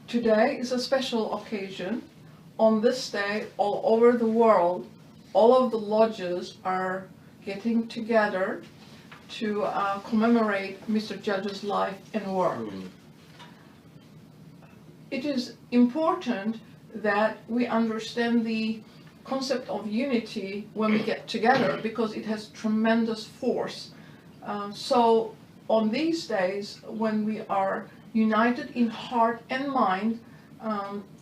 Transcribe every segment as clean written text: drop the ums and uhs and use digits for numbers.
Today is a special occasion. On this day, all over the world, all of the lodges are getting together to commemorate Mr. Judge's life and work. It is important that we understand the concept of unity when we get together, because it has tremendous force. So on these days, when we are united in heart and mind,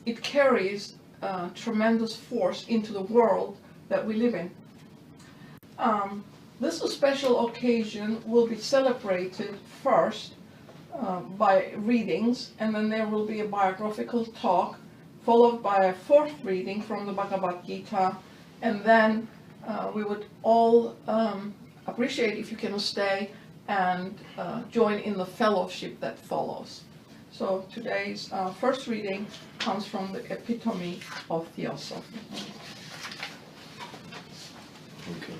it carries tremendous force into the world that we live in. This special occasion will be celebrated first by readings, and then there will be a biographical talk, followed by a fourth reading from the Bhagavad Gita, and then we would all appreciate if you can stay and join in the fellowship that follows. So today's first reading comes from the Epitome of Theosophy. Okay.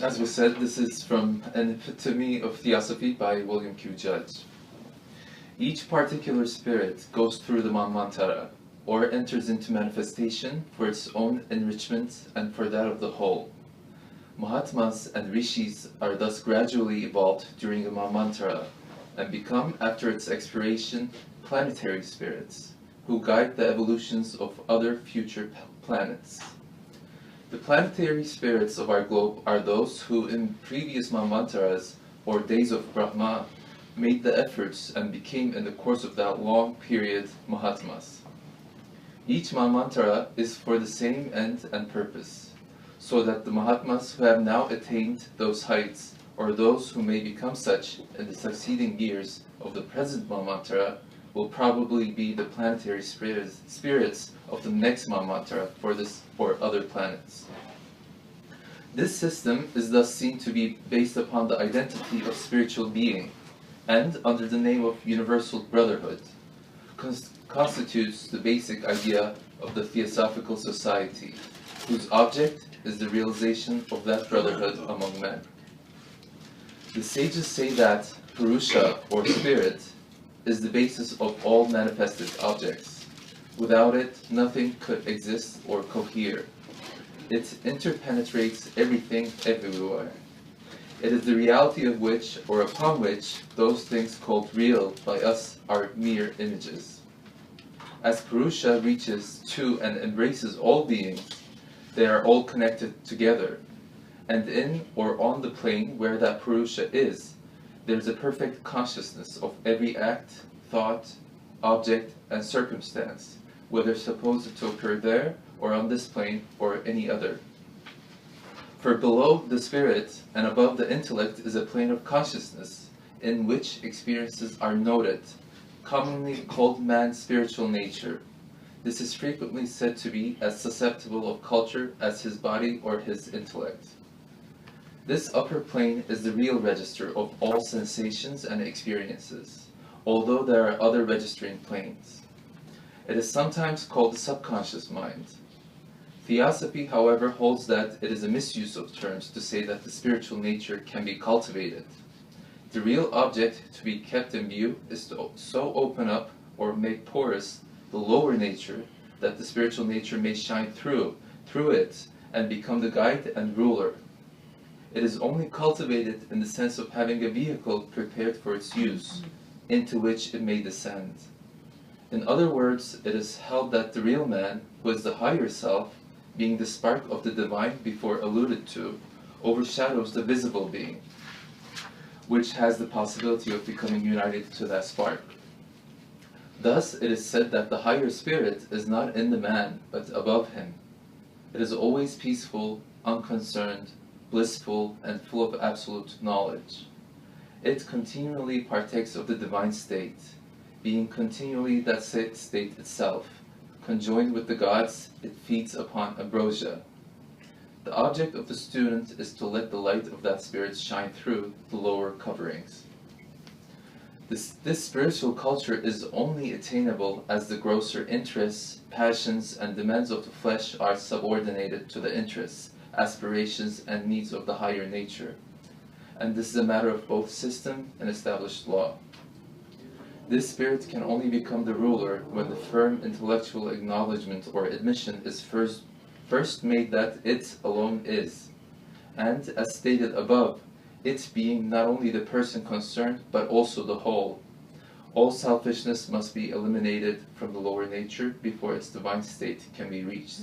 As was said, this is from an Epitome of Theosophy by William Q. Judge. Each particular spirit goes through the Manvantara, or enters into manifestation for its own enrichment and for that of the whole. Mahatmas and Rishis are thus gradually evolved during the Manvantara and become, after its expiration, planetary spirits, who guide the evolutions of other future planets. The planetary spirits of our globe are those who in previous Manvantaras, or days of Brahma, made the efforts and became in the course of that long period Mahatmas. Each Manvantara is for the same end and purpose, so that the Mahatmas who have now attained those heights, or those who may become such in the succeeding years of the present Manvantara, will probably be the planetary spirits of the next Manvantara for other planets. This system is thus seen to be based upon the identity of spiritual being, and under the name of universal brotherhood, constitutes the basic idea of the Theosophical Society, whose object is the realization of that brotherhood among men. The sages say that Purusha, or spirit, is the basis of all manifested objects. Without it, nothing could exist or cohere. It interpenetrates everything everywhere. It is the reality of which, or upon which, those things called real by us are mere images. As Purusha reaches to and embraces all beings, they are all connected together, and in or on the plane where that Purusha is, there is a perfect consciousness of every act, thought, object, and circumstance, whether supposed to occur there, or on this plane, or any other. For below the spirit and above the intellect is a plane of consciousness, in which experiences are noted, commonly called man's spiritual nature. This is frequently said to be as susceptible of culture as his body or his intellect. This upper plane is the real register of all sensations and experiences, although there are other registering planes. It is sometimes called the subconscious mind. Theosophy, however, holds that it is a misuse of terms to say that the spiritual nature can be cultivated. The real object to be kept in view is to so open up or make porous the lower nature that the spiritual nature may shine through it and become the guide and ruler. It is only cultivated in the sense of having a vehicle prepared for its use, into which it may descend. In other words, it is held that the real man, who is the higher self, being the spark of the divine before alluded to, overshadows the visible being, which has the possibility of becoming united to that spark. Thus, it is said that the higher spirit is not in the man, but above him. It is always peaceful, unconcerned, blissful, and full of absolute knowledge. It continually partakes of the divine state, being continually that state itself. Conjoined with the gods, it feeds upon ambrosia. The object of the student is to let the light of that spirit shine through the lower coverings. This spiritual culture is only attainable as the grosser interests, passions, and demands of the flesh are subordinated to the interests, aspirations, and needs of the higher nature. And this is a matter of both system and established law. This spirit can only become the ruler when the firm intellectual acknowledgement or admission is first made that it alone is, and, as stated above, it being not only the person concerned, but also the whole. All selfishness must be eliminated from the lower nature before its divine state can be reached.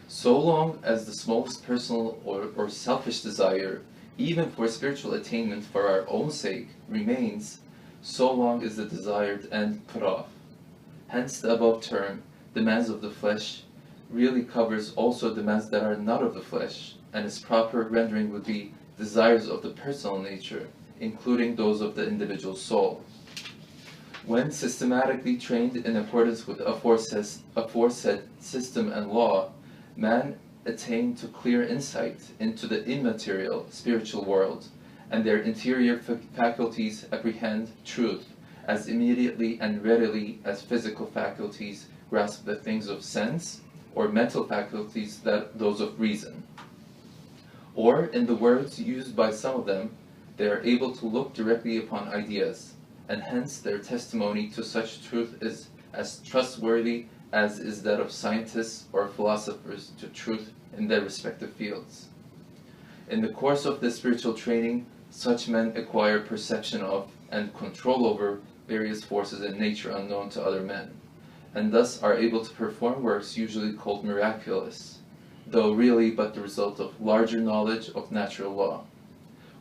So long as the smallest personal or selfish desire, even for spiritual attainment for our own sake, remains, so long is the desired end put off. Hence the above term, demands of the flesh, really covers also demands that are not of the flesh, and its proper rendering would be desires of the personal nature, including those of the individual soul. When systematically trained in accordance with aforesaid system and law, man attained to clear insight into the immaterial spiritual world, and their interior faculties apprehend truth as immediately and readily as physical faculties grasp the things of sense, or mental faculties those of reason. Or, in the words used by some of them, they are able to look directly upon ideas, and hence their testimony to such truth is as trustworthy as is that of scientists or philosophers to truth in their respective fields. In the course of this spiritual training, such men acquire perception of and control over various forces in nature unknown to other men, and thus are able to perform works usually called miraculous, though really but the result of larger knowledge of natural law.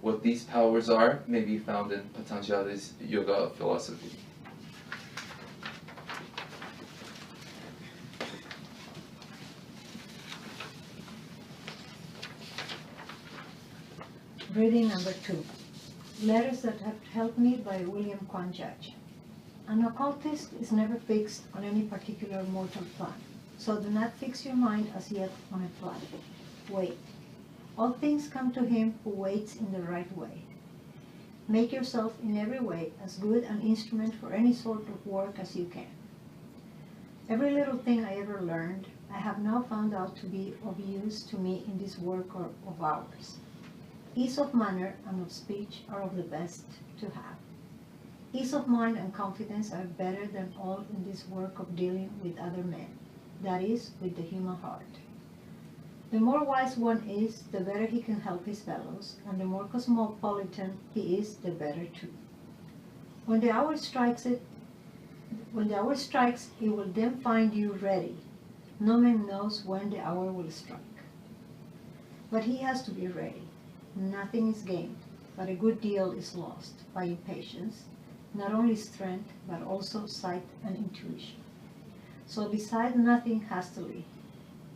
What these powers are may be found in Patanjali's Yoga philosophy. Reading number 2. Letters that have helped me by William Quan Judge. An occultist is never fixed on any particular mortal plan, so do not fix your mind as yet on a plan. Wait. All things come to him who waits in the right way. Make yourself in every way as good an instrument for any sort of work as you can. Every little thing I ever learned, I have now found out to be of use to me in this work of ours. Ease of manner and of speech are of the best to have. Ease of mind and confidence are better than all in this work of dealing with other men, that is, with the human heart. The more wise one is, the better he can help his fellows, and the more cosmopolitan he is, the better too. When the hour strikes, he will then find you ready. No man knows when the hour will strike. But he has to be ready. Nothing is gained, but a good deal is lost by impatience, not only strength, but also sight and intuition. So decide nothing hastily.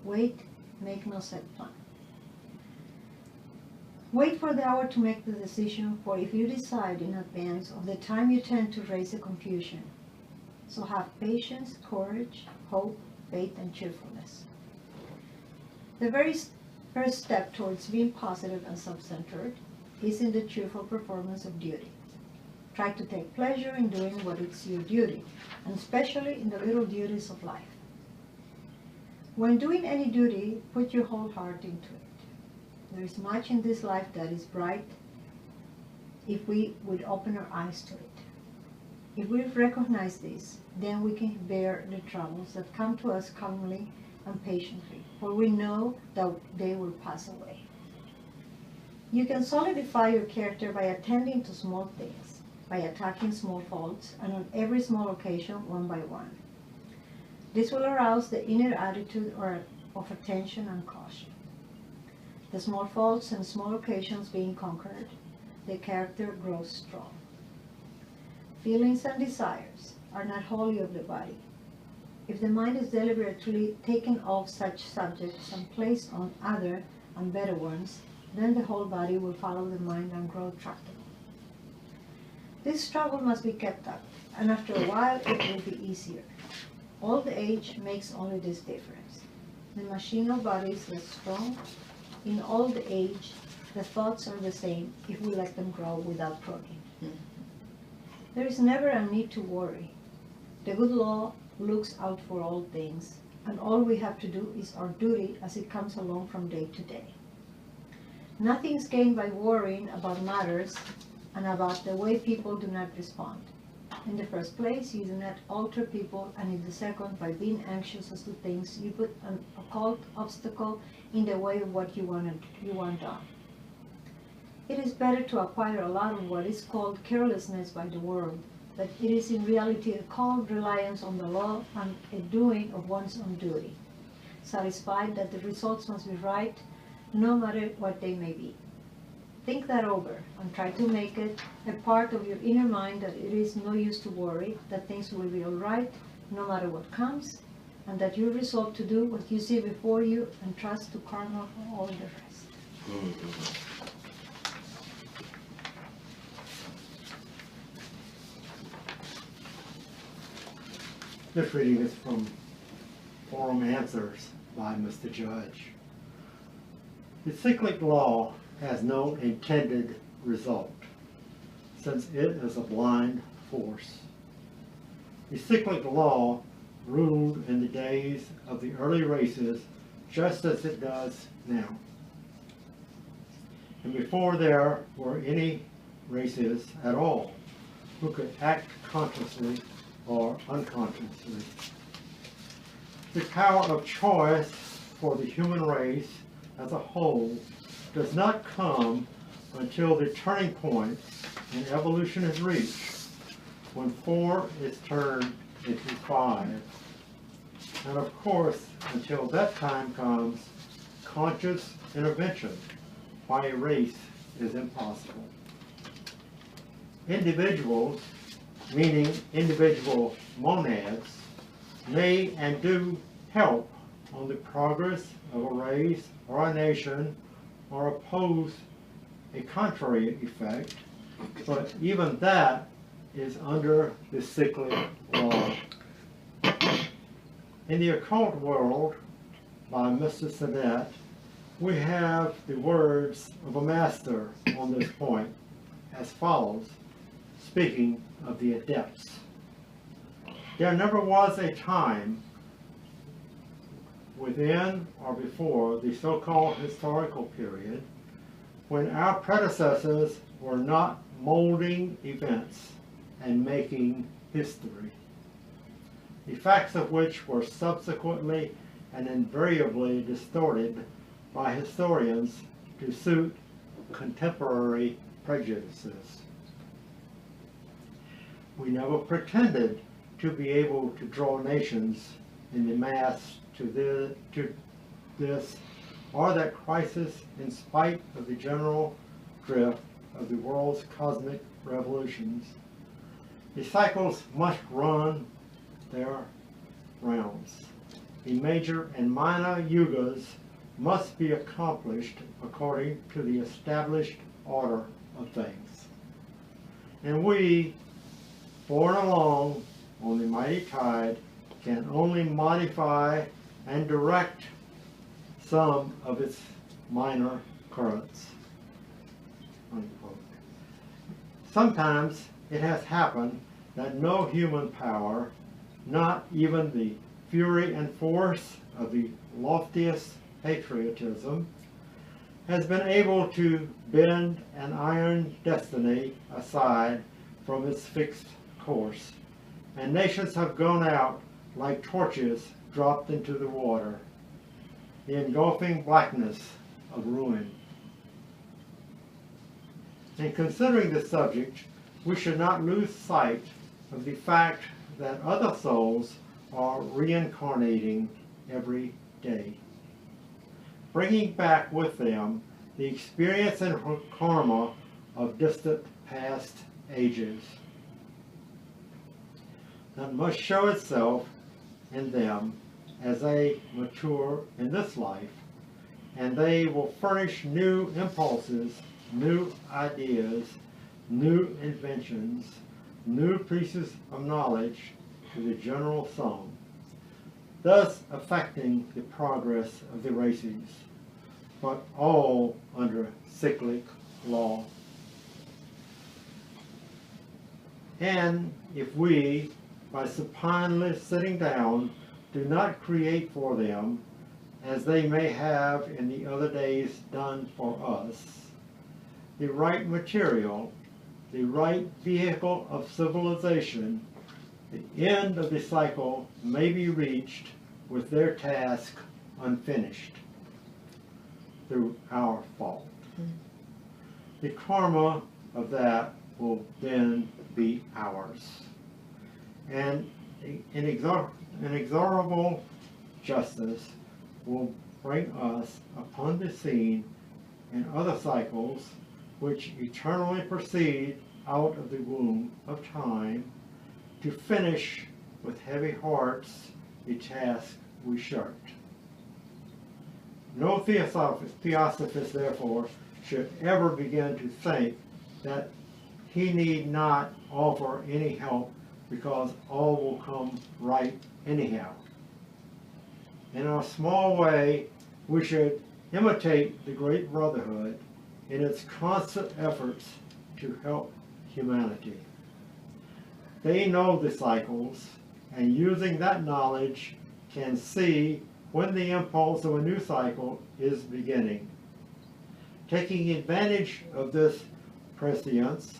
Wait, make no set plan. Wait for the hour to make the decision, for if you decide in advance of the time you tend to raise a confusion. So have patience, courage, hope, faith, and cheerfulness. The very first step towards being positive and self-centered is in the cheerful performance of duty. Try to take pleasure in doing what is your duty, and especially in the little duties of life. When doing any duty, put your whole heart into it. There is much in this life that is bright if we would open our eyes to it. If we recognize this, then we can bear the troubles that come to us calmly and patiently, for we know that they will pass away. You can solidify your character by attending to small things, by attacking small faults, and on every small occasion, one by one. This will arouse the inner attitude of attention and caution. The small faults and small occasions being conquered, the character grows strong. Feelings and desires are not wholly of the body. If the mind is deliberately taken off such subjects and placed on other and better ones, then the whole body will follow the mind and grow tractable. This struggle must be kept up, and after a while it will be easier. Old age makes only this difference. The machinal body is less strong. In old age, the thoughts are the same if we let them grow without pruning. There is never a need to worry. The good law looks out for all things, and all we have to do is our duty as it comes along from day to day. Nothing is gained by worrying about matters and about the way people do not respond. In the first place, you do not alter people, and in the second, by being anxious as to things, you put an occult obstacle in the way of what you want done. It is better to acquire a lot of what is called carelessness by the world, but it is in reality a cold reliance on the law and a doing of one's own duty, satisfied that the results must be right, no matter what they may be. Think that over and try to make it a part of your inner mind that it is no use to worry, that things will be all right no matter what comes, and that you resolve to do what you see before you and trust to karma for all the rest. This reading is from Forum Answers by Mr. Judge. The cyclic law has no intended result, since it is a blind force. The cyclic law ruled in the days of the early races just as it does now. And before there were any races at all who could act consciously or unconsciously. The power of choice for the human race as a whole does not come until the turning point in evolution is reached, when 4 is turned into 5. And of course, until that time comes, conscious intervention by a race is impossible. Individuals, meaning individual monads, may and do help on the progress of a race or a nation, or oppose a contrary effect, but even that is under the cyclic law. In the occult world, by Mr. Sinet, we have the words of a master on this point as follows, speaking of the adepts. There never was a time within or before the so-called historical period when our predecessors were not molding events and making history, the facts of which were subsequently and invariably distorted by historians to suit contemporary prejudices. We never pretended to be able to draw nations in the mass to this or that crisis in spite of the general drift of the world's cosmic revolutions. The cycles must run their rounds. The major and minor yugas must be accomplished according to the established order of things. And we, borne along on the mighty tide, can only modify and direct some of its minor currents. Unquote. Sometimes it has happened that no human power, not even the fury and force of the loftiest patriotism, has been able to bend an iron destiny aside from its fixed course, and nations have gone out like torches dropped into the water, the engulfing blackness of ruin. In considering this subject, we should not lose sight of the fact that other souls are reincarnating every day, bringing back with them the experience and karma of distant past ages that must show itself in them as they mature in this life, and they will furnish new impulses, new ideas, new inventions, new pieces of knowledge to the general sum, thus affecting the progress of the races, but all under cyclic law. And if we, by supinely sitting down, do not create for them, as they may have in the other days done for us, the right material, the right vehicle of civilization, the end of the cycle may be reached with their task unfinished through our fault. The karma of that will then be ours. And inexorable justice will bring us upon the scene in other cycles which eternally proceed out of the womb of time to finish with heavy hearts the task we shirked. No theosophist, therefore, should ever begin to think that he need not offer any help because all will come right anyhow. In our small way, we should imitate the Great Brotherhood in its constant efforts to help humanity. They know the cycles, and using that knowledge can see when the impulse of a new cycle is beginning. Taking advantage of this prescience,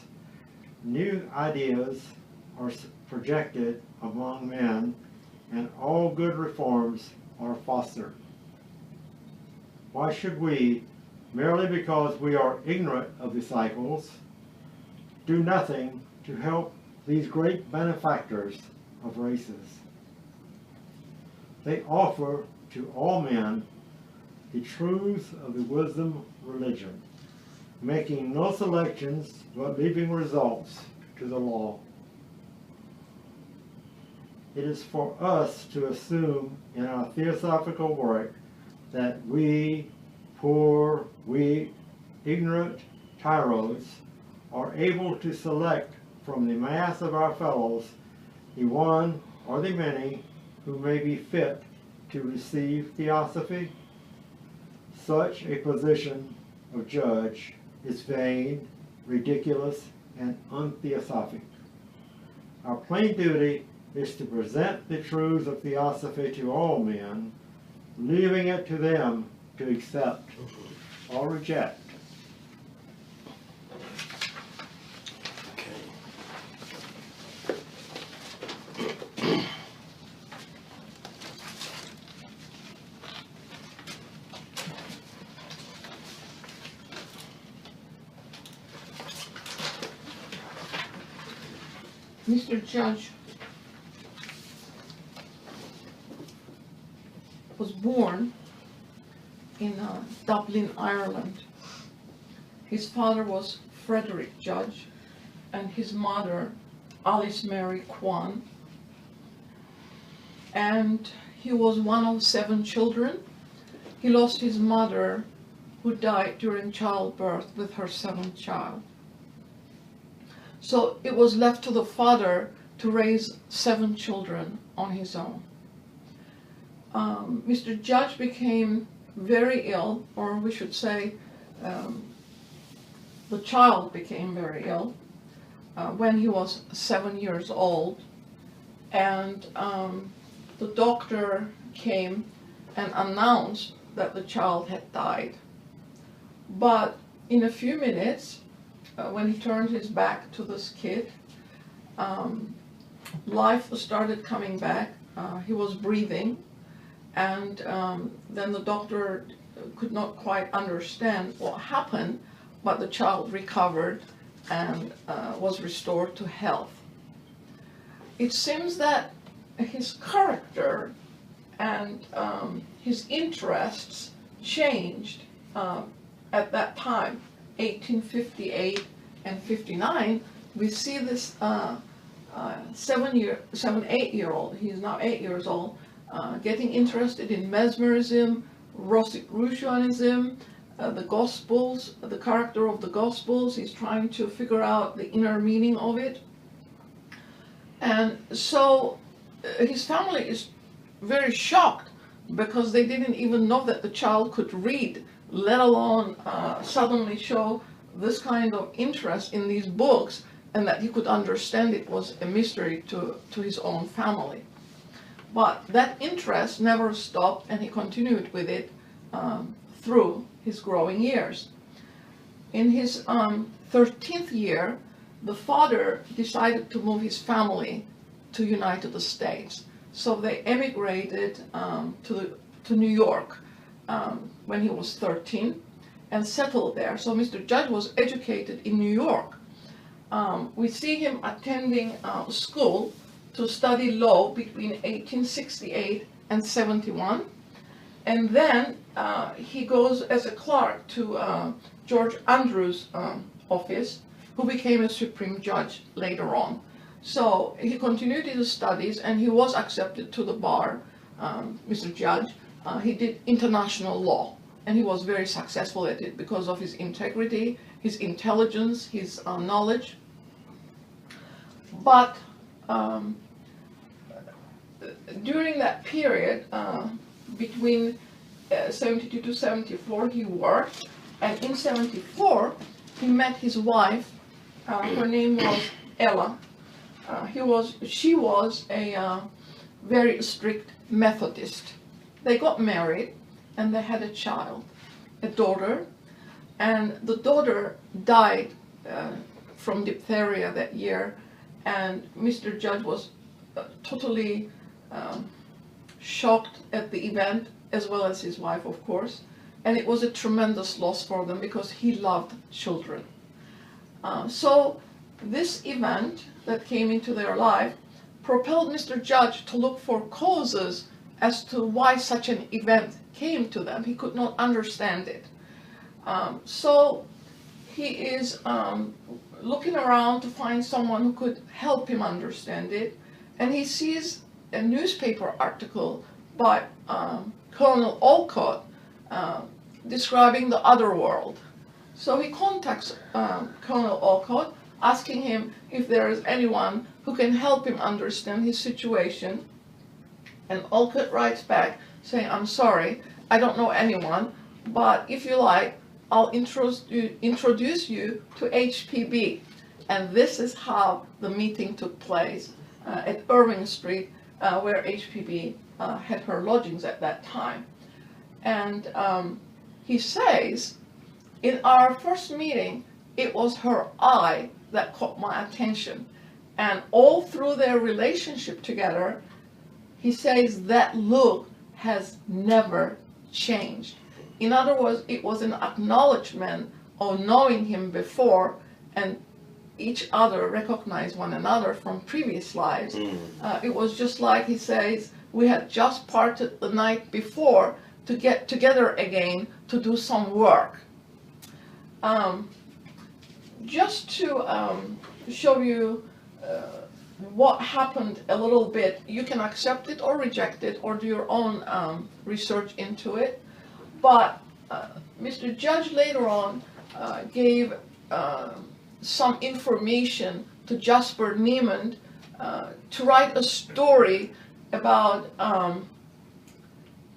new ideas are projected among men, and all good reforms are fostered. Why should we, merely because we are ignorant of the cycles, do nothing to help these great benefactors of races? They offer to all men the truths of the wisdom religion, making no selections but leaving results to the law. It is for us to assume in our theosophical work that we, poor, weak, ignorant tyros, are able to select from the mass of our fellows the one or the many who may be fit to receive Theosophy. Such a position of judge is vain, ridiculous, and untheosophic. Our plain duty is to present the truths of Theosophy to all men, leaving it to them to accept or reject. Mr. Judge was born in Dublin, Ireland. His father was Frederick Judge and his mother Alice Mary Kwan. And he was one of 7 children. He lost his mother, who died during childbirth with her 7th child. So it was left to the father to raise 7 children on his own. Mr. Judge became very ill, or we should say the child became very ill when he was 7 years old, and the doctor came and announced that the child had died. But in a few minutes, when he turned his back to this kid, life started coming back. He was breathing, and then the doctor could not quite understand what happened, but the child recovered and was restored to health. It seems that his character and his interests changed at that time, 1858 and 59. We see this 8-year-old, he's now 8 years old, getting interested in mesmerism, Rosicrucianism, the Gospels, the character of the Gospels. He's trying to figure out the inner meaning of it. And so his family is very shocked because they didn't even know that the child could read, let alone suddenly show this kind of interest in these books, and that he could understand it was a mystery to his own family. But that interest never stopped, and he continued with it through his growing years. In his 13th year, the father decided to move his family to United States. So they emigrated to New York when he was 13 and settled there. So Mr. Judge was educated in New York. We see him attending school to study law between 1868 and 71. And then he goes as a clerk to George Andrews' office, who became a Supreme Judge later on. So he continued his studies, and he was accepted to the bar, Mr. Judge. He did international law, and he was very successful at it because of his integrity, his intelligence, his knowledge. But during that period, between 72 to 74, he worked, and in 74, he met his wife. Her name was Ella. She was a very strict Methodist. They got married, and they had a child, a daughter, and the daughter died from diphtheria that year, and Mr. Judge was totally shocked at the event, as well as his wife, of course, and it was a tremendous loss for them because he loved children. So this event that came into their life propelled Mr. Judge to look for causes as to why such an event came to them. He could not understand it. So he is looking around to find someone who could help him understand it, and he sees a newspaper article by Colonel Olcott describing the other world. So he contacts Colonel Olcott, asking him if there is anyone who can help him understand his situation. And Olcott writes back saying, "I'm sorry, I don't know anyone, but if you like, I'll introduce you to HPB." And this is how the meeting took place at Irving Street, where HPB had her lodgings at that time. And he says, in our first meeting, it was her eye that caught my attention. And all through their relationship together, he says that look has never changed. In other words, it was an acknowledgement of knowing him before, and each other recognized one another from previous lives. It was just like he says, we had just parted the night before to get together again to do some work. Just to show you what happened a little bit, you can accept it or reject it or do your own research into it. But Mr. Judge later on gave some information to Jasper Niemand to write a story about,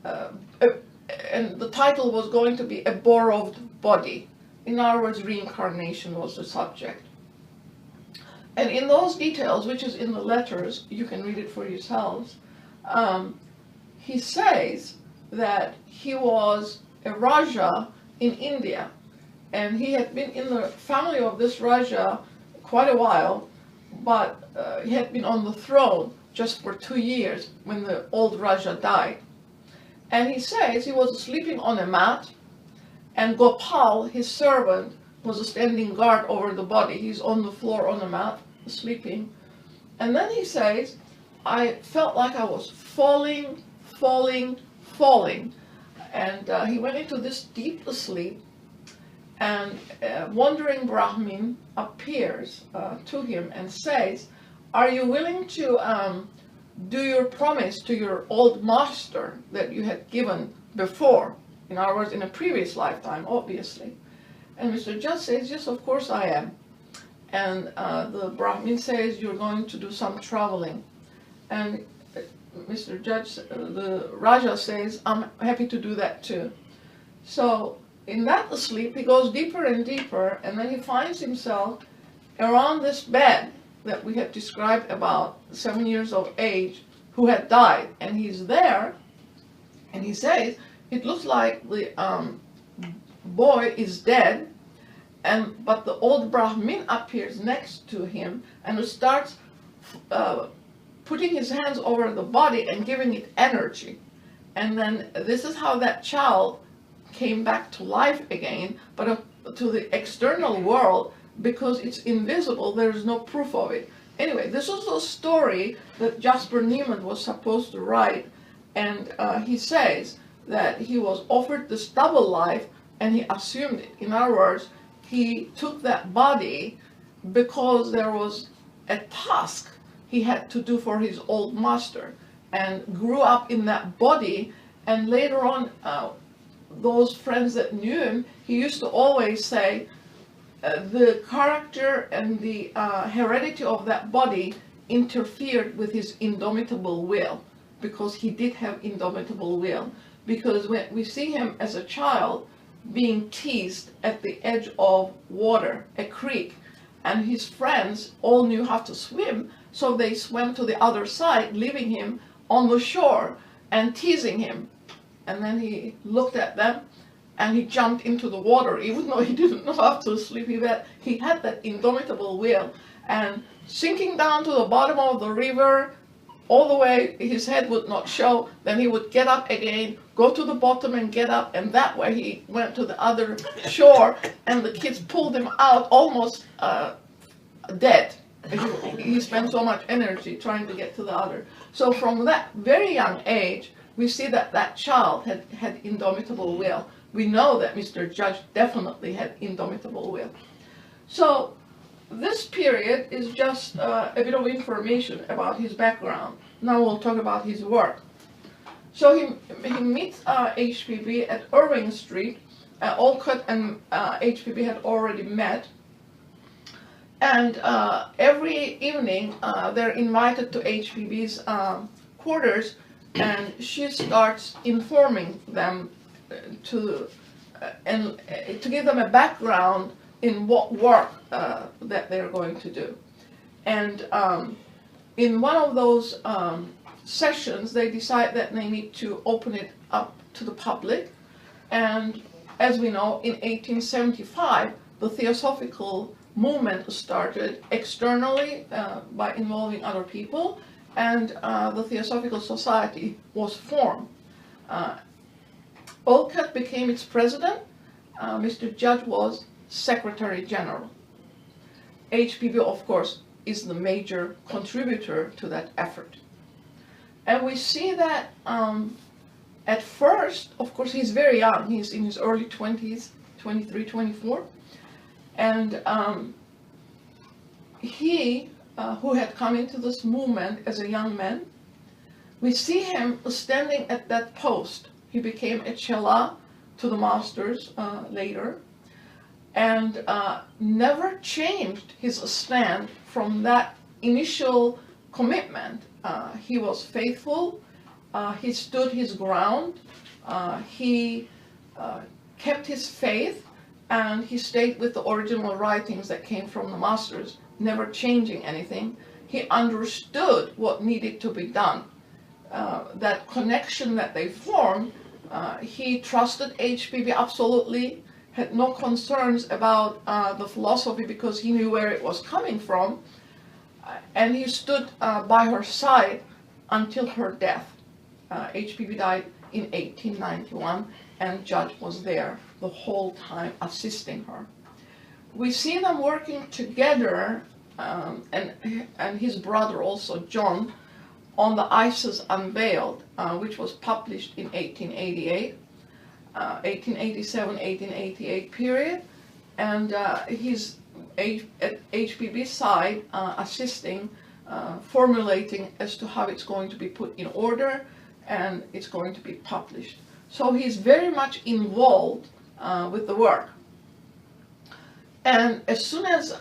and the title was going to be A Borrowed Body. In other words, reincarnation was the subject. And in those details, which is in the letters, you can read it for yourselves, he says that he was a Raja in India, and he had been in the family of this Raja quite a while, but he had been on the throne just for 2 years when the old Raja died. And he says he was sleeping on a mat, and Gopal, his servant, was standing guard over the body. He's on the floor on the mat, sleeping. And then he says, I felt like I was falling. And he went into this deep sleep, and a wandering Brahmin appears to him and says, are you willing to do your promise to your old master that you had given before? In other words, in a previous lifetime, obviously. And Mr. Judge says, yes, of course I am. And the Brahmin says, you're going to do some traveling. And Mr. Judge, the Raja says, I'm happy to do that too. So in that sleep, he goes deeper and deeper, and then he finds himself around this bed that we had described about 7 years of age, who had died, and he's there, and he says, it looks like the boy is dead, but the old Brahmin appears next to him and starts putting his hands over the body and giving it energy. And then this is how that child came back to life again, but to the external world, because it's invisible, there's no proof of it. Anyway, this was a story that Jasper Neiman was supposed to write, and he says that he was offered this double life and he assumed it. In other words, he took that body because there was a task he had to do for his old master, and grew up in that body. And later on, those friends that knew him, he used to always say, the character and the heredity of that body interfered with his indomitable will, because he did have indomitable will. Because when we see him as a child being teased at the edge of water, a creek, and his friends all knew how to swim, so they swam to the other side, leaving him on the shore and teasing him. And then he looked at them and he jumped into the water, even though he didn't know how to swim. He had that indomitable will. And sinking down to the bottom of the river, all the way his head would not show, then he would get up again, go to the bottom and get up, and that way he went to the other shore, and the kids pulled him out almost dead. He spent so much energy trying to get to the other. So from that very young age, we see that that child had indomitable will. We know that Mr. Judge definitely had indomitable will. So this period is just a bit of information about his background. Now we'll talk about his work. So he meets HPB at Irving Street. Olcott and HPB had already met. And every evening they're invited to HPB's quarters, and she starts informing them to give them a background in what work that they're going to do. And in one of those sessions, they decide that they need to open it up to the public. And as we know, in 1875, the Theosophical movement started externally by involving other people, and the Theosophical Society was formed. Olcott became its president. Mr. Judge was Secretary General. HPB, of course, is the major contributor to that effort. And we see that at first, of course, he's very young. He's in his early 20s, 23, 24. And he, who had come into this movement as a young man, we see him standing at that post. He became a chela to the masters later, and never changed his stand from that initial commitment. He was faithful, he stood his ground, he kept his faith, and he stayed with the original writings that came from the masters, never changing anything. He understood what needed to be done. That connection that they formed, he trusted HPB absolutely, had no concerns about the philosophy because he knew where it was coming from, and he stood by her side until her death. HPB died in 1891, and Judge was there the whole time assisting her. We see them working together, and his brother also, John, on the Isis Unveiled, which was published in 1888, 1887, 1888 period, and he's at HPB's side assisting, formulating as to how it's going to be put in order and it's going to be published. So he's very much involved with the work. And as soon as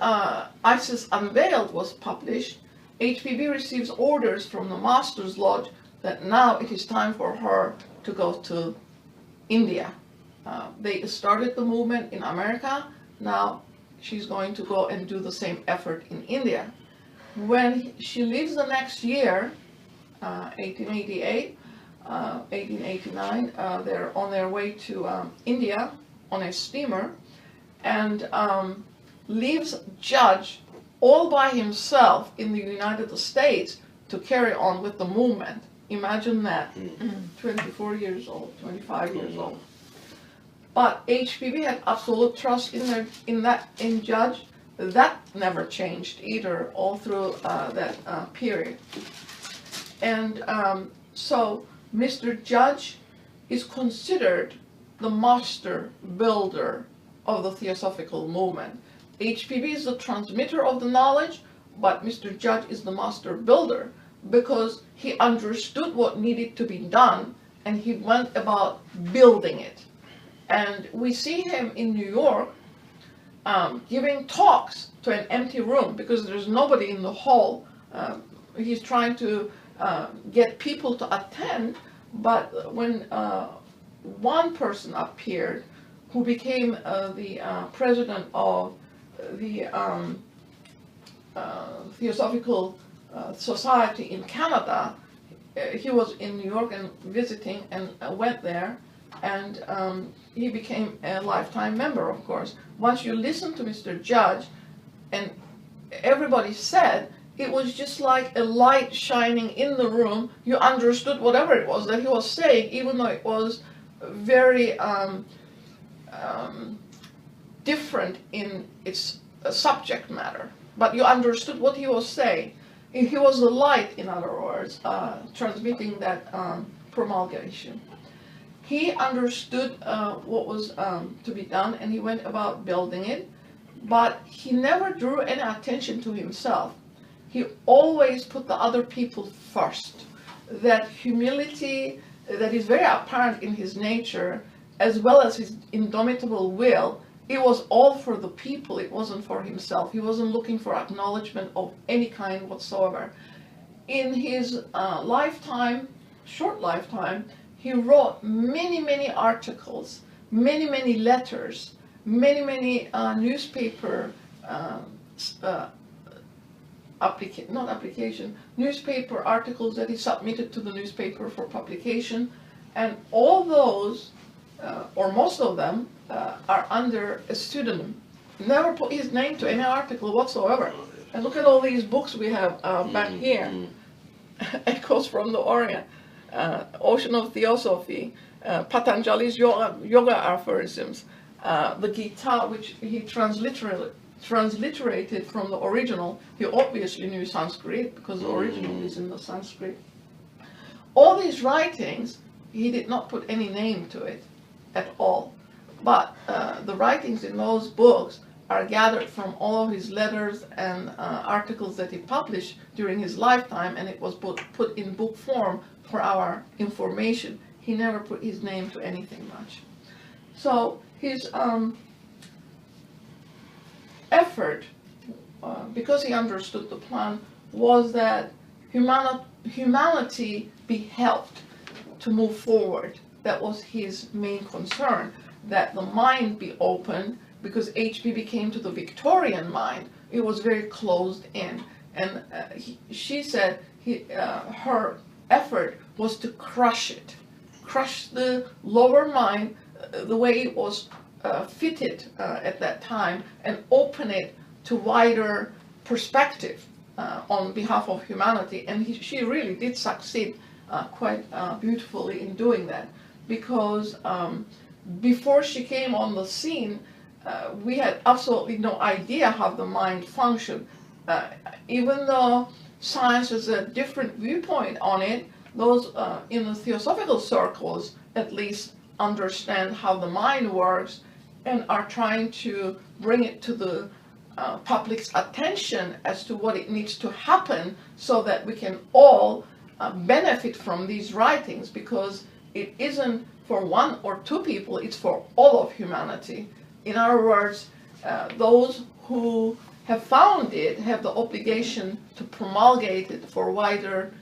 Isis Unveiled was published, HPB receives orders from the Master's Lodge that now it is time for her to go to India. They started the movement in America, now she's going to go and do the same effort in India. When she leaves the next year, 1888, 1889. They're on their way to India on a steamer, and leaves Judge all by himself in the United States to carry on with the movement. Imagine that, 24 years old, 25 years old. But HPB had absolute trust in Judge. That never changed either, all through that period. And so Mr. Judge is considered the master builder of the Theosophical movement. HPB is the transmitter of the knowledge, but Mr. Judge is the master builder, because he understood what needed to be done and he went about building it. And we see him in New York giving talks to an empty room because there's nobody in the hall. He's trying to get people to attend, but when one person appeared who became the president of the Theosophical Society in Canada, he was in New York and visiting, and went there, and he became a lifetime member, of course. Once you listen to Mr. Judge, and everybody said it was just like a light shining in the room. You understood whatever it was that he was saying, even though it was very different in its subject matter. But you understood what he was saying. He was the light, in other words, transmitting that promulgation. He understood what was to be done, and he went about building it, but he never drew any attention to himself. He always put the other people first. That humility that is very apparent in his nature, as well as his indomitable will, it was all for the people, it wasn't for himself. He wasn't looking for acknowledgement of any kind whatsoever. In his lifetime, short lifetime, he wrote many, many articles, many, many letters, many, many newspaper newspaper articles that he submitted to the newspaper for publication, and all those, or most of them, are under a pseudonym. Never put his name to any article whatsoever. And look at all these books we have back here. Echoes from the Orient, Ocean of Theosophy, Patanjali's yoga aphorisms, the Gita, which he transliterated from the original. He obviously knew Sanskrit because the original is in the Sanskrit. All these writings, he did not put any name to it at all. But the writings in those books are gathered from all of his letters and articles that he published during his lifetime, and it was put in book form for our information. He never put his name to anything much. So his effort, because he understood the plan, was that humanity be helped to move forward. That was his main concern, that the mind be opened, because HPB came to the Victorian mind. It was very closed in. And she said her effort was to crush it, crush the lower mind the way it was fitted at that time, and open it to wider perspective on behalf of humanity. And she really did succeed quite beautifully in doing that, because before she came on the scene, we had absolutely no idea how the mind functioned. Even though science has a different viewpoint on it, those in the theosophical circles at least understand how the mind works and are trying to bring it to the public's attention as to what it needs to happen so that we can all benefit from these writings, because it isn't for one or two people, it's for all of humanity. In other words, those who have found it have the obligation to promulgate it for wider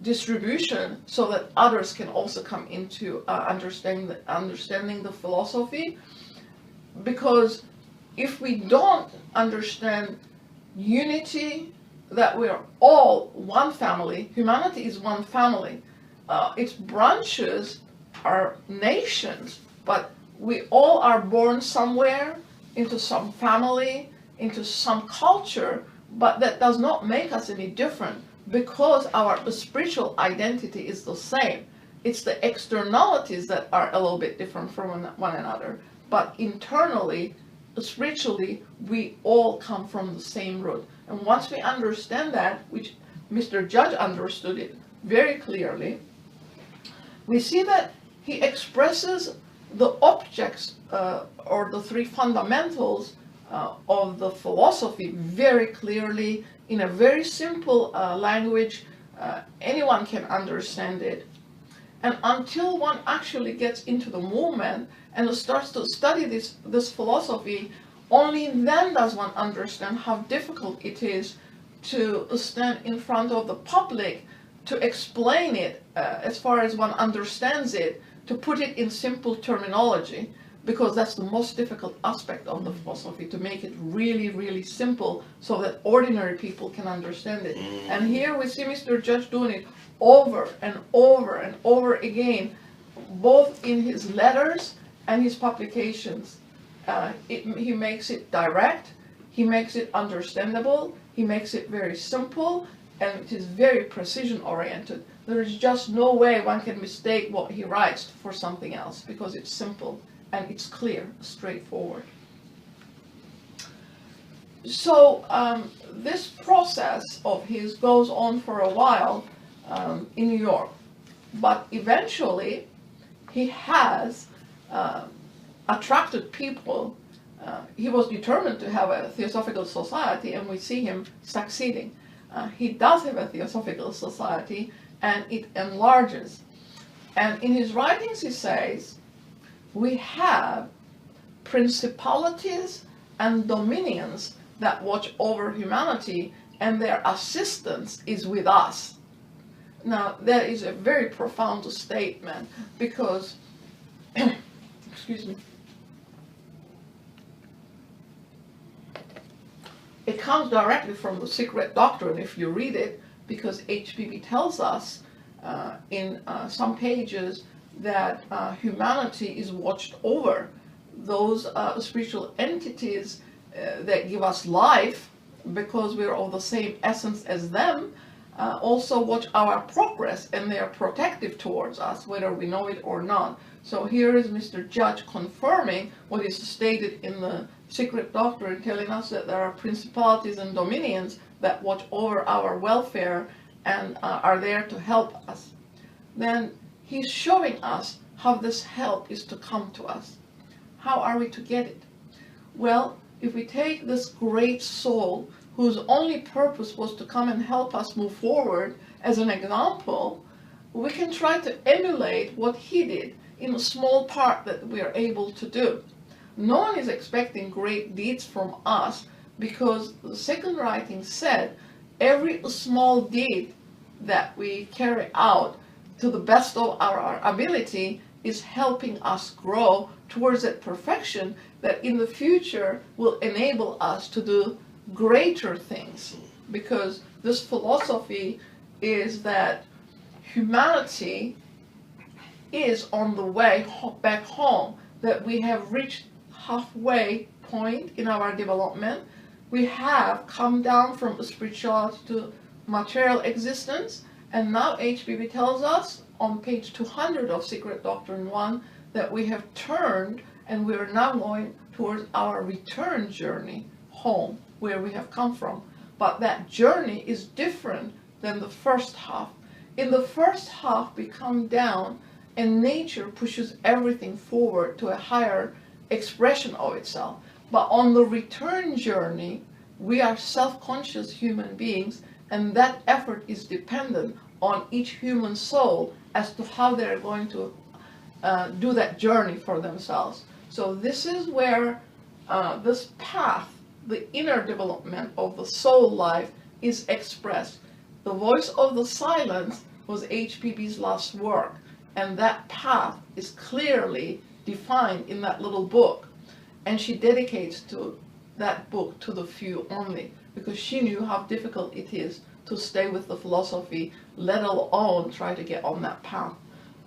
distribution, so that others can also come into understanding the philosophy. Because if we don't understand unity, that we're all one family. Humanity is one family. Its branches are nations, but we all are born somewhere, into some family, into some culture, but that does not make us any different because our spiritual identity is the same. It's the externalities that are a little bit different from one another, but internally, spiritually, we all come from the same root. And once we understand that, which Mr. Judge understood it very clearly, we see that he expresses the objects or the three fundamentals of the philosophy very clearly in a very simple language. Anyone can understand it. And until one actually gets into the movement and starts to study this philosophy, only then does one understand how difficult it is to stand in front of the public to explain it as far as one understands it, to put it in simple terminology, because that's the most difficult aspect of the philosophy, to make it really, really simple so that ordinary people can understand it. And here we see Mr. Judge doing it over and over and over again, both in his letters and his publications. He makes it direct, he makes it understandable, he makes it very simple, and it is very precision oriented. There is just no way one can mistake what he writes for something else, because it's simple and it's clear, straightforward. So this process of his goes on for a while in New York, but eventually he has attracted people. He was determined to have a Theosophical Society, and we see him succeeding. He does have a Theosophical Society, and it enlarges. And in his writings he says, we have principalities and dominions that watch over humanity, and their assistance is with us. Now, that is a very profound statement, because, excuse me, it comes directly from the Secret Doctrine if you read it, because HPB tells us in some pages that humanity is watched over. Those spiritual entities that give us life, because we're of the same essence as them, also watch our progress, and they are protective towards us, whether we know it or not. So here is Mr. Judge confirming what is stated in the Secret Doctrine, telling us that there are principalities and dominions that watch over our welfare and are there to help us. Then he's showing us how this help is to come to us. How are we to get it? Well, if we take this great soul whose only purpose was to come and help us move forward as an example, we can try to emulate what he did in a small part that we are able to do. No one is expecting great deeds from us, because the second writing said every small deed that we carry out to the best of our ability is helping us grow towards that perfection that in the future will enable us to do greater things. Because this philosophy is that humanity is on the way back home, that we have reached halfway point in our development. We have come down from spirituality to material existence, and now HPB tells us on page 200 of Secret Doctrine 1 that we have turned, and we are now going towards our return journey home, where we have come from. But that journey is different than the first half. In the first half we come down, and nature pushes everything forward to a higher expression of itself. But on the return journey, we are self-conscious human beings, and that effort is dependent on each human soul as to how they're going to do that journey for themselves. So this is where this path, the inner development of the soul life, is expressed. The voice of the silence was HPB's last work, and that path is clearly defined in that little book, and she dedicates to that book to the few only, because she knew how difficult it is to stay with the philosophy, let alone try to get on that path.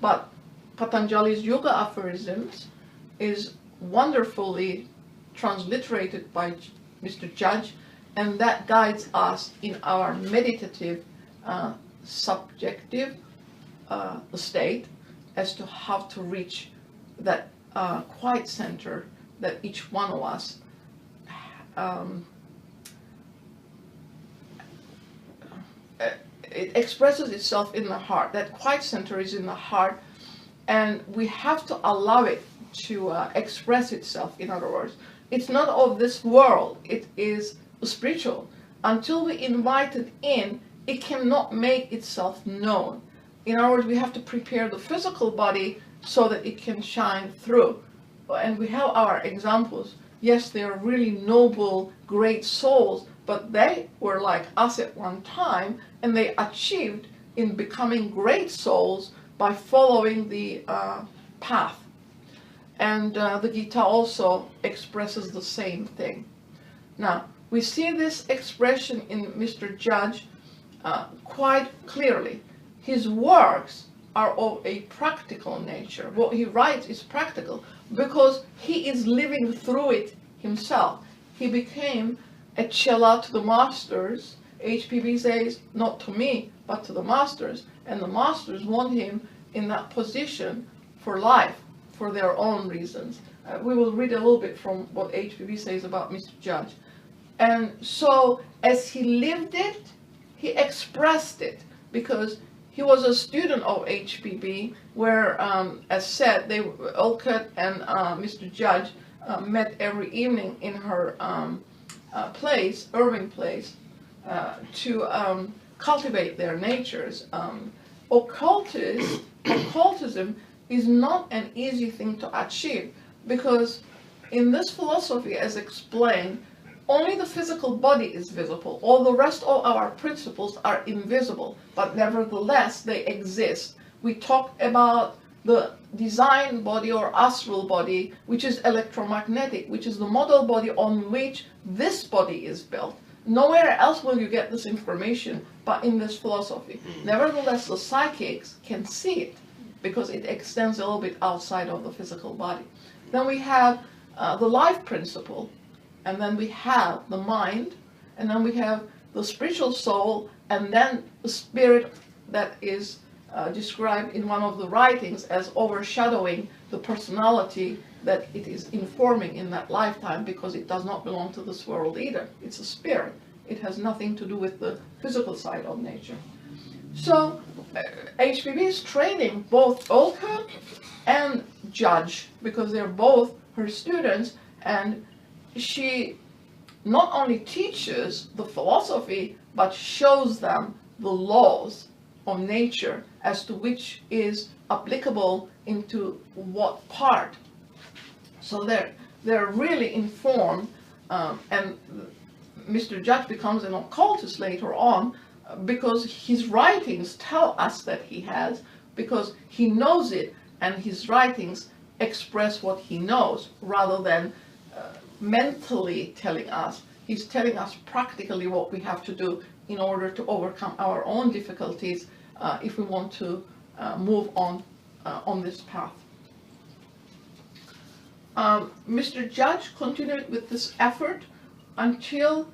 But Patanjali's Yoga Aphorisms is wonderfully transliterated by Mr. Judge, and that guides us in our meditative, subjective state as to how to reach that quiet center that each one of us it expresses itself in the heart. That quiet center is in the heart, and we have to allow it to express itself. In other words, it's not of this world, it is spiritual. Until we invite it in, it cannot make itself known. In other words, we have to prepare the physical body so that it can shine through. And we have our examples. Yes, they are really noble, great souls, but they were like us at one time, and they achieved in becoming great souls by following the path. And the Gita also expresses the same thing. Now, we see this expression in Mr. Judge quite clearly. His works are of a practical nature. What he writes is practical because he is living through it himself. He became a chela to the masters. HPB says, not to me, but to the masters. And the masters want him in that position for life, for their own reasons. We will read a little bit from what HPB says about Mr. Judge. And so, as he lived it, he expressed it, because he was a student of HPB, where, as said, Olcott and Mr. Judge met every evening in her place, Irving Place, to cultivate their natures. Occultism is not an easy thing to achieve, because in this philosophy, as explained, only the physical body is visible. All the rest of our principles are invisible, but nevertheless they exist. We talked about the design body or astral body, which is electromagnetic, which is the model body on which this body is built. Nowhere else will you get this information but in this philosophy. Nevertheless, the psychics can see it because it extends a little bit outside of the physical body. Then we have the life principle, and then we have the mind, and then we have the spiritual soul, and then the spirit that is described in one of the writings as overshadowing the personality that it is informing in that lifetime, because it does not belong to this world either. It's a spirit. It has nothing to do with the physical side of nature. So HPB is training both Olcott and Judge, because they're both her students, and she not only teaches the philosophy, but shows them the laws of nature as to which is applicable into what part. So they're really informed, and Mr. Judge becomes an occultist later on, because his writings tell us that he has, because he knows it, and his writings express what he knows, rather than mentally telling us. He's telling us practically what we have to do in order to overcome our own difficulties if we want to move on this path. Mr. Judge continued with this effort until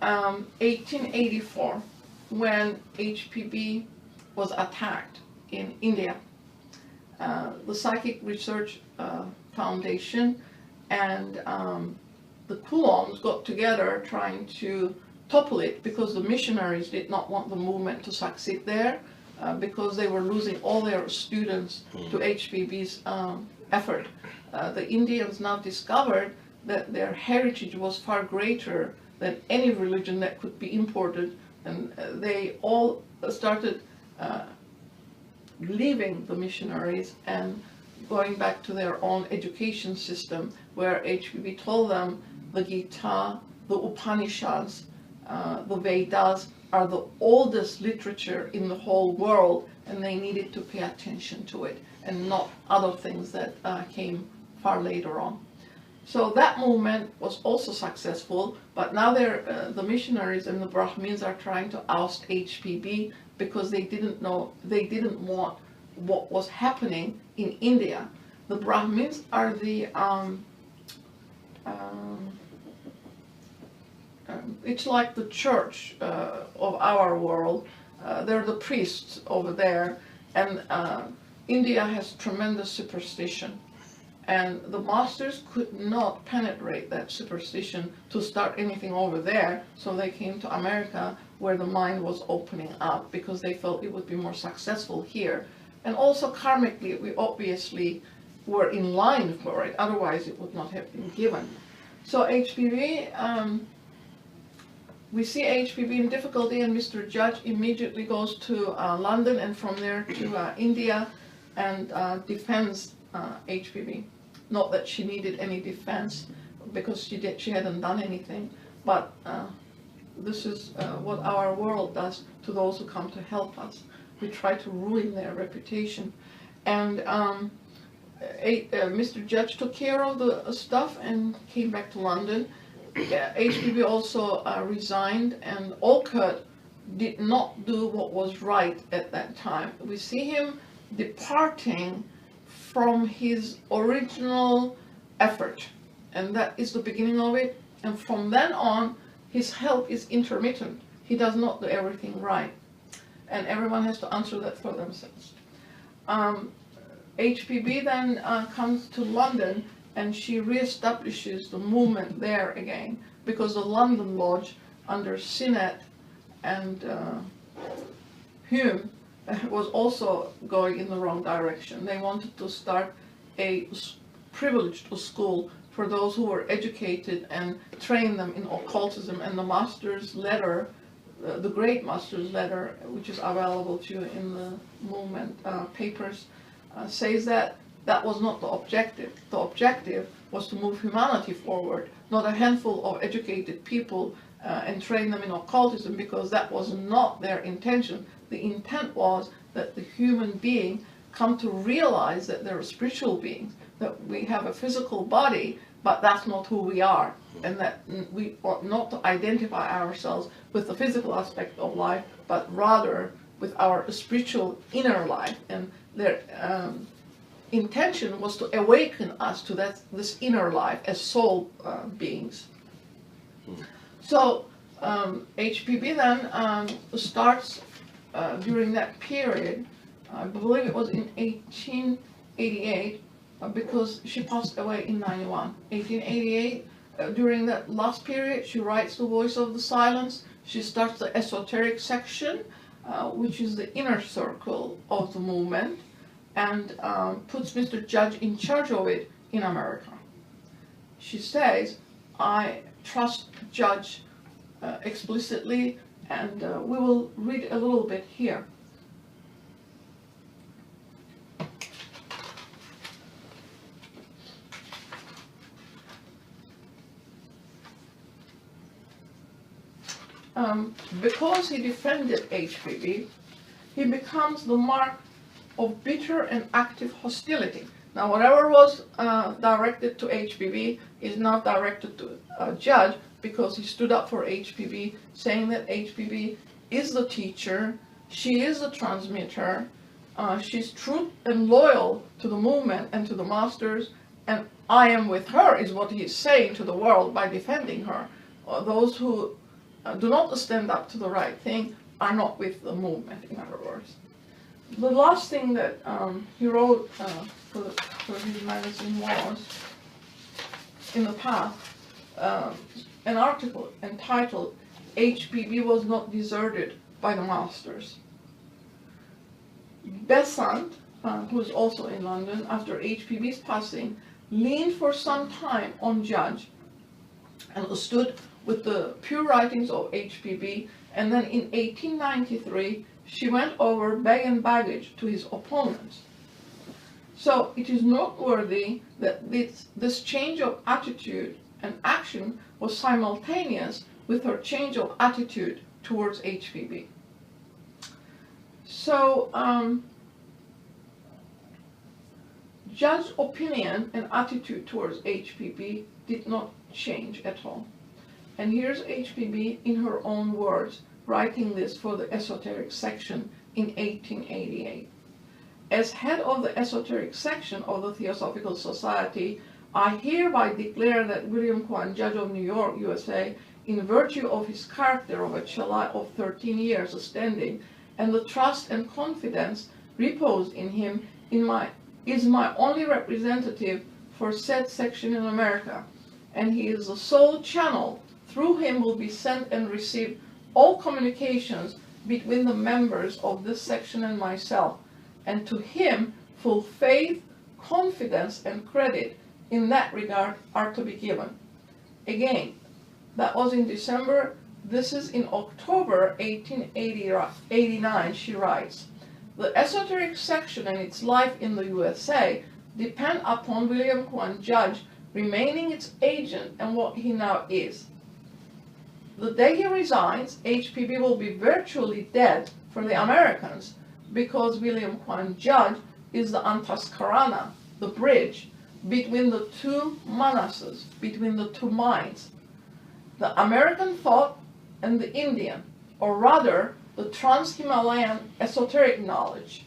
1884, when HPB was attacked in India. The Psychic Research Foundation and the Coulombs got together trying to topple it, because the missionaries did not want the movement to succeed there, because they were losing all their students to HPB's effort. The Indians now discovered that their heritage was far greater than any religion that could be imported, and they all started leaving the missionaries and going back to their own education system, where HPB told them the Gita, the Upanishads, the Vedas are the oldest literature in the whole world, and they needed to pay attention to it, and not other things that came far later on. So that movement was also successful, but now the missionaries and the Brahmins are trying to oust HPB because they didn't want what was happening in India. The Brahmins are the it's like the church of our world. They're the priests over there, and India has tremendous superstition. And the masters could not penetrate that superstition to start anything over there, so they came to America where the mind was opening up because they felt it would be more successful here. And also karmically, we obviously were in line for it, otherwise it would not have been given. So HPV, we see HPV in difficulty, and Mr. Judge immediately goes to London and from there to India and defends HPV. Not that she needed any defense because she hadn't done anything, but this is what our world does to those who come to help us. We try to ruin their reputation. And Mr. Judge took care of the stuff and came back to London. HPV also resigned, and Olcott did not do what was right at that time. We see him departing from his original effort, and that is the beginning of it. And from then on, his help is intermittent. He does not do everything right, and everyone has to answer that for themselves. HPB then comes to London, and she reestablishes the movement there again, because the London Lodge under Sinnett and Hume was also going in the wrong direction. They wanted to start a privileged school for those who were educated and train them in occultism, and the master's letter, the great master's letter, which is available to you in the movement papers, says that that was not the objective. The objective was to move humanity forward, not a handful of educated people and train them in occultism, because that was not their intention. The intent was that the human being come to realize that they're spiritual beings, that we have a physical body, but that's not who we are, and that we ought not to identify ourselves with the physical aspect of life, but rather with our spiritual inner life. And their intention was to awaken us to this inner life as soul beings. So HPB then starts during that period, I believe it was in 1888, because she passed away in 91. 1888, during that last period, she writes The Voice of the Silence. She starts the esoteric section, which is the inner circle of the movement, and puts Mr. Judge in charge of it in America. She says, I trust Judge explicitly, and we will read a little bit here. Because he defended HPV, he becomes the mark of bitter and active hostility. Now, whatever was directed to HPV is not directed to Judge, because he stood up for HPV, saying that HPV is the teacher, she is the transmitter, she's true and loyal to the movement and to the masters, and I am with her, is what he is saying to the world by defending her. Those who do not stand up to the right thing are not with the movement, in other words. The last thing that he wrote for his magazine was, in the past, an article entitled, HPB was not deserted by the masters. Besant, who is also in London, after HPB's passing, leaned for some time on Judge and stood with the pure writings of HPB, and then in 1893 she went over bag and baggage to his opponents. So it is noteworthy that this change of attitude and action was simultaneous with her change of attitude towards HPB. So Judge's opinion and attitude towards HPB did not change at all. And here's HPB in her own words, writing this for the esoteric section in 1888. As head of the esoteric section of the Theosophical Society, I hereby declare that William Kwan, Judge of New York, USA, in virtue of his character of a Chelai of 13 years standing, and the trust and confidence reposed in him is my only representative for said section in America, and he is the sole channel through him will be sent and received all communications between the members of this section and myself, and to him full faith, confidence, and credit in that regard are to be given. Again, that was in December. This is in October 1889, she writes, the esoteric section and its life in the USA depend upon William Kwan Judge remaining its agent and what he now is. The day he resigns, HPB will be virtually dead for the Americans because William Kwan Judge is the antaskarana, the bridge between the two manases, between the two minds, the American thought and the Indian, or rather the trans-Himalayan esoteric knowledge.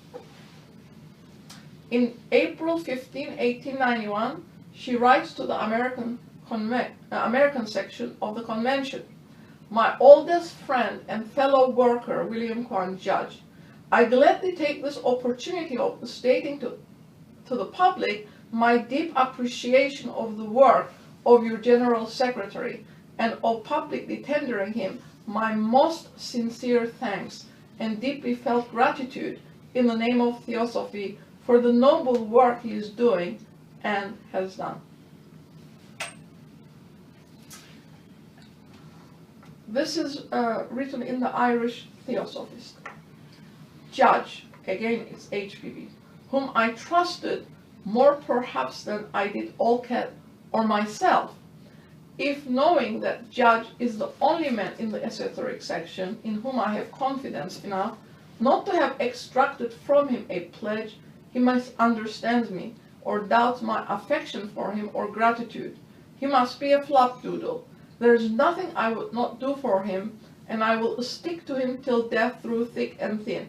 In April 15, 1891, she writes to the American section of the convention, my oldest friend and fellow worker, William Kwan Judge, I gladly take this opportunity of stating to the public my deep appreciation of the work of your General Secretary and of publicly tendering him my most sincere thanks and deeply felt gratitude in the name of Theosophy for the noble work he is doing and has done. This is written in the Irish Theosophist. Judge, again it's HPB, whom I trusted more perhaps than I did Olcott or myself, if knowing that Judge is the only man in the esoteric section in whom I have confidence enough not to have extracted from him a pledge, he misunderstands me or doubts my affection for him or gratitude. He must be a flapdoodle. There is nothing I would not do for him, and I will stick to him till death through thick and thin.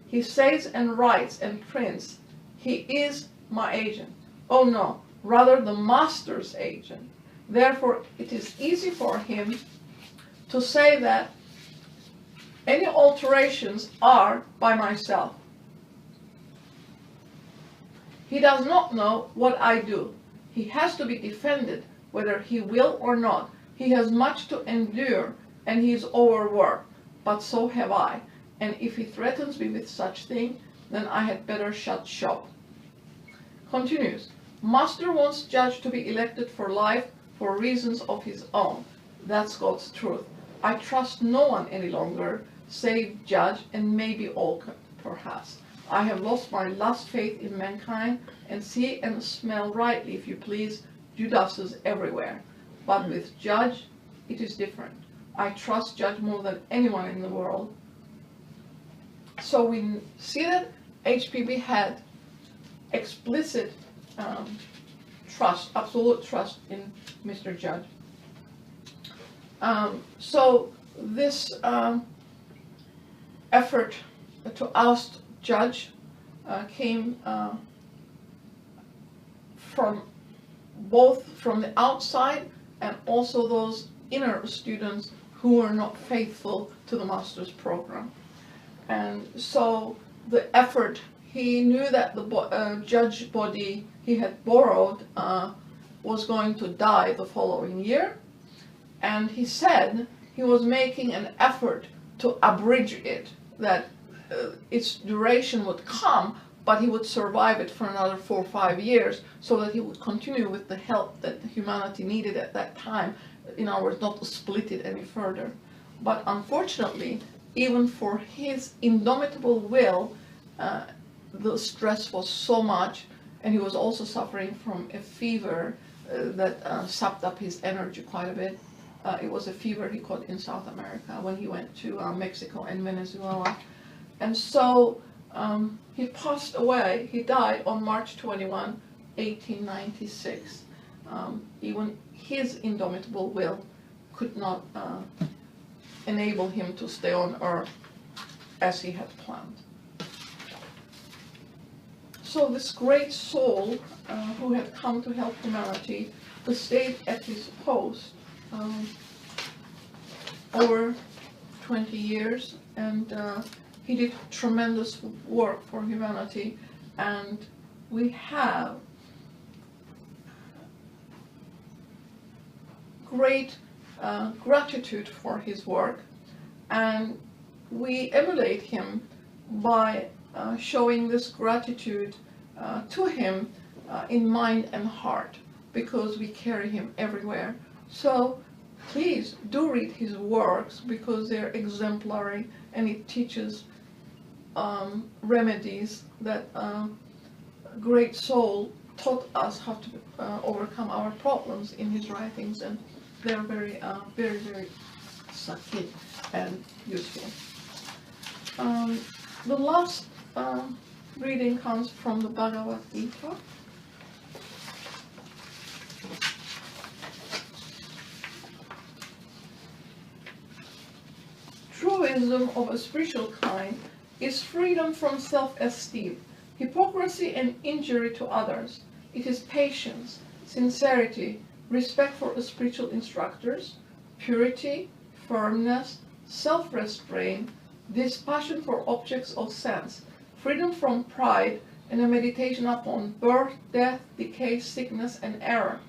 He says and writes and prints. He is my agent. Oh no, rather the master's agent. Therefore, it is easy for him to say that any alterations are by myself. He does not know what I do. He has to be defended, whether he will or not. He has much to endure, and he is overworked, but so have I. And if he threatens me with such thing, then I had better shut shop. Continues, Master wants Judge to be elected for life for reasons of his own. That's God's truth. I trust no one any longer, save Judge and maybe Olcott, perhaps. I have lost my last faith in mankind, and see and smell rightly, if you please, Judases everywhere. But with Judge, it is different. I trust Judge more than anyone in the world. So we see that HPB had explicit trust, absolute trust in Mr. Judge. So this effort to oust Judge came from both from the outside and also those inner students who were not faithful to the master's program. And so the effort, he knew that the Judge body he had borrowed was going to die the following year, and he said he was making an effort to abridge it, that its duration would come, but he would survive it for another 4 or 5 years, so that he would continue with the help that humanity needed at that time, in other words, not to split it any further. But unfortunately, even for his indomitable will, the stress was so much, and he was also suffering from a fever that sapped up his energy quite a bit. It was a fever he caught in South America when he went to Mexico and Venezuela. And so he passed away. He died on March 21, 1896. Even his indomitable will could not enable him to stay on earth as he had planned. So this great soul who had come to help humanity, who stayed at his post over 20 years, and he did tremendous work for humanity, and we have great gratitude for his work, and we emulate him by showing this gratitude to him in mind and heart, because we carry him everywhere. So please do read his works, because they're exemplary, and it teaches remedies that great soul taught us how to overcome our problems in his writings, and they're very, very subtle and useful. The last reading comes from the Bhagavad Gita. True wisdom of a spiritual kind is freedom from self-esteem, hypocrisy and injury to others. It is patience, sincerity, respect for spiritual instructors, purity, firmness, self-restraint, dispassion for objects of sense, freedom from pride, and a meditation upon birth, death, decay, sickness, and error.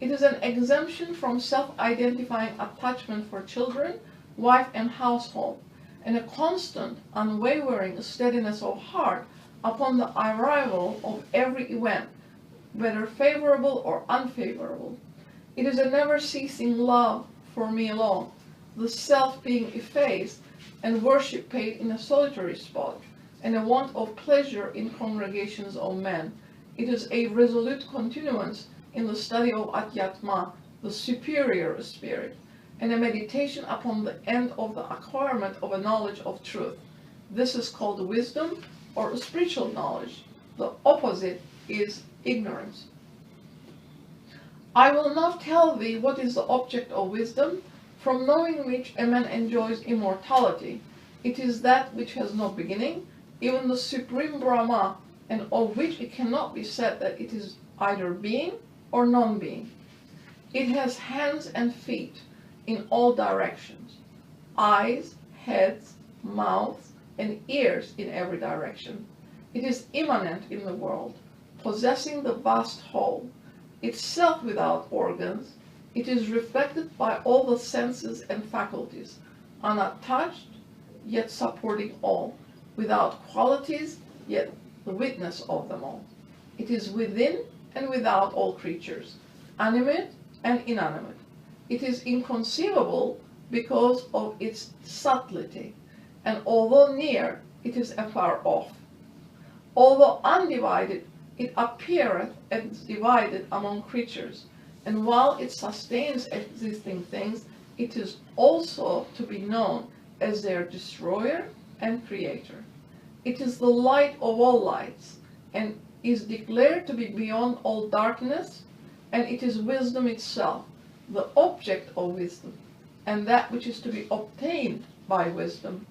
It is an exemption from self-identifying attachment for children, wife, and household, and a constant, unwavering steadiness of heart upon the arrival of every event, whether favorable or unfavorable. It is a never-ceasing love for me alone, the self being effaced, and worship paid in a solitary spot, and a want of pleasure in congregations of men. It is a resolute continuance in the study of Adhyatma, the superior spirit, and a meditation upon the end of the acquirement of a knowledge of truth. This is called wisdom or spiritual knowledge. The opposite is ignorance. I will not tell thee what is the object of wisdom, from knowing which a man enjoys immortality. It is that which has no beginning, even the supreme Brahma, and of which it cannot be said that it is either being or non-being. It has hands and feet in all directions, eyes, heads, mouths, and ears in every direction. It is immanent in the world, possessing the vast whole, itself without organs. It is reflected by all the senses and faculties, unattached, yet supporting all, without qualities, yet the witness of them all. It is within and without all creatures, animate and inanimate. It is inconceivable because of its subtlety, and although near, it is afar off. Although undivided, it appeareth as divided among creatures, and while it sustains existing things, it is also to be known as their destroyer and creator. It is the light of all lights, and is declared to be beyond all darkness, and it is wisdom itself, the object of wisdom, and that which is to be obtained by wisdom.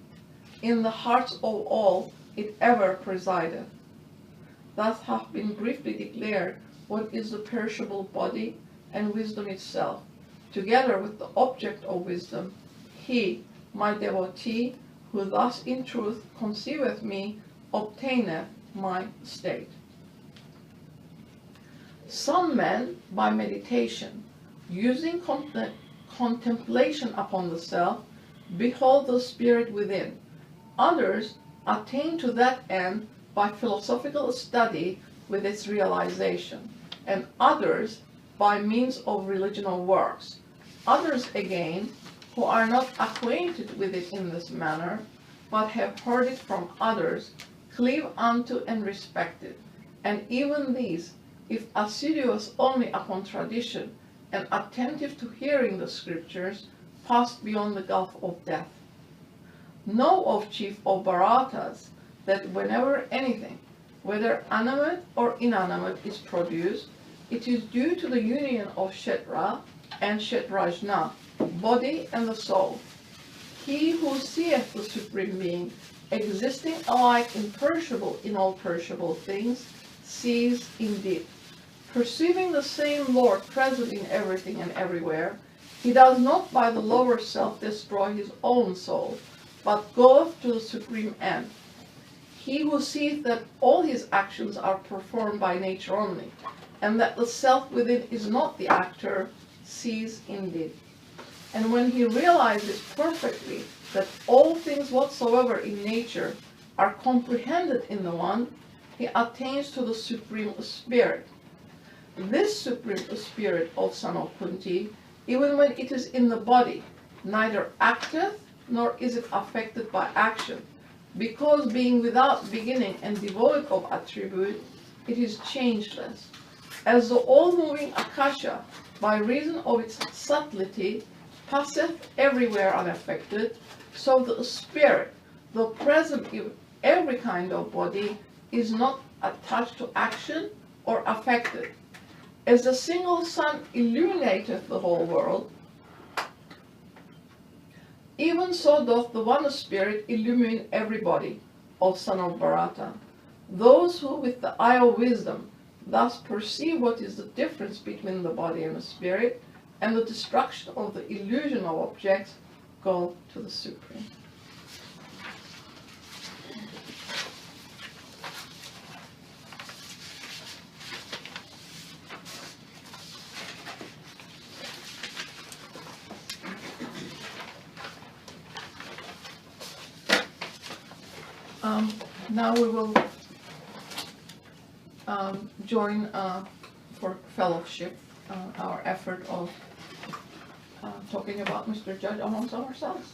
In the hearts of all it ever presideth. Thus hath been briefly declared what is the perishable body, and wisdom itself, together with the object of wisdom, he, my devotee, who thus in truth conceiveth me, obtaineth my state. Some men, by meditation, using contemplation upon the self, behold the spirit within. Others attain to that end by philosophical study with its realization, and others by means of religional works. Others again, who are not acquainted with it in this manner, but have heard it from others, cleave unto and respect it. And even these, if assiduous only upon tradition, and attentive to hearing the scriptures, passed beyond the gulf of death. Know of chief of Bharatas, that whenever anything, whether animate or inanimate, is produced, it is due to the union of Kshetra and Kshetrajna, body and the soul. He who seeth the Supreme Being existing alike imperishable in all perishable things, sees indeed. Perceiving the same Lord present in everything and everywhere, he does not by the lower self destroy his own soul, but goeth to the supreme end. He who seeth that all his actions are performed by nature only, and that the self within is not the actor, sees indeed. And when he realizes perfectly that all things whatsoever in nature are comprehended in the one, he attains to the Supreme Spirit. This Supreme Spirit, O son of Kunti, even when it is in the body, neither acteth nor is it affected by action, because being without beginning and devoid of attribute, it is changeless. As the all-moving Akasha, by reason of its subtlety, passeth everywhere unaffected, so the spirit, though present in every kind of body, is not attached to action or affected. As the single sun illuminateth the whole world, even so doth the one spirit illumine everybody, O son of Bharata. Those who with the eye of wisdom thus perceive what is the difference between the body and the spirit, and the destruction of the illusion of objects, go to the Supreme. Now we will join for fellowship our effort of talking about Mr. Judge amongst ourselves.